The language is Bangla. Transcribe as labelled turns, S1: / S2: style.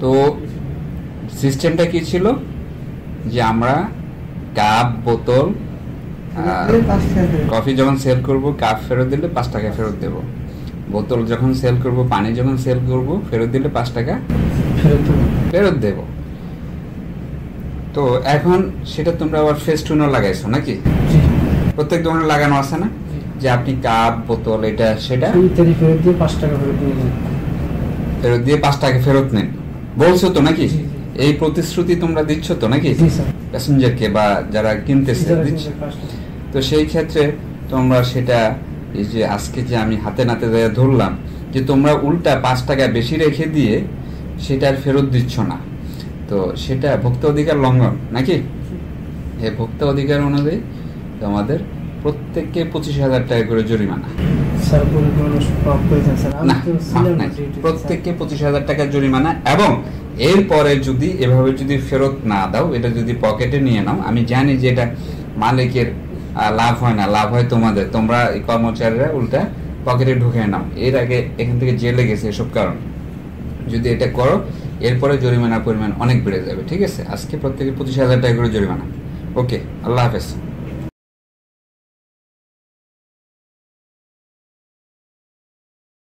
S1: তো সিস্টেমটা কি ছিল যে আমরা কাপ বোতল কফি যখন সেল করব কাপ ফেরত দিলে 5 টাকা ফেরত দেব, বোতল যখন সেল করব পানি যখন সেল করব ফেরত দিলে 5 টাকা ফেরত দেব। তো এখন সেটা তোমরা আবার ফেস্টুনও লাগাইছো নাকি? প্রত্যেক দোকানে লাগানো আছে না যে আপনি কাপ বোতল এটা সেটা
S2: ফেরত দিয়ে 5 টাকা
S1: ফেরত দিয়ে 5 টাকা ফেরত নেন বলছো তো নাকি? এই প্রতিশ্রুতি তোমরা দিচ্ছ তো নাকি প্যাসেঞ্জারকে বা যারা কিনতেছে দিচ্ছ? তো সেই ক্ষেত্রে তোমরা সেটা এই যে আজকে যে আমি হাতে নাতে ধরলাম যে তোমরা উল্টা 5 টাকা বেশি রেখে দিয়ে সেটা আর ফেরত দিচ্ছ না, তো সেটা ভোক্তা অধিকার লঙ্ঘন নাকি? এই ভোক্তা অধিকার অনুযায়ী তোমাদের প্রত্যেককে 25,000 টাকা করে জরিমানা। প্রত্যেককে 25,000 টাকা জরিমানা, এবং এরপরে যদি এভাবে যদি ফেরত না দাও, এটা যদি পকেটে নিয়ে নাও, আমি জানি যে এটা মালিকের লাভ হয় না, লাভ হয় তোমাদের, তোমরা কর্মচারীরা উল্টা পকেটে ঢুকে নাও। এর আগে এখান থেকে জেলে গেছে এসব কারণ। যদি এটা করো এরপরে জরিমানার পরিমাণ অনেক বেড়ে যাবে। ঠিক আছে, আজকে প্রত্যেকে 25,000 টাকা করে জরিমানা। ওকে, আল্লাহ হাফেজ।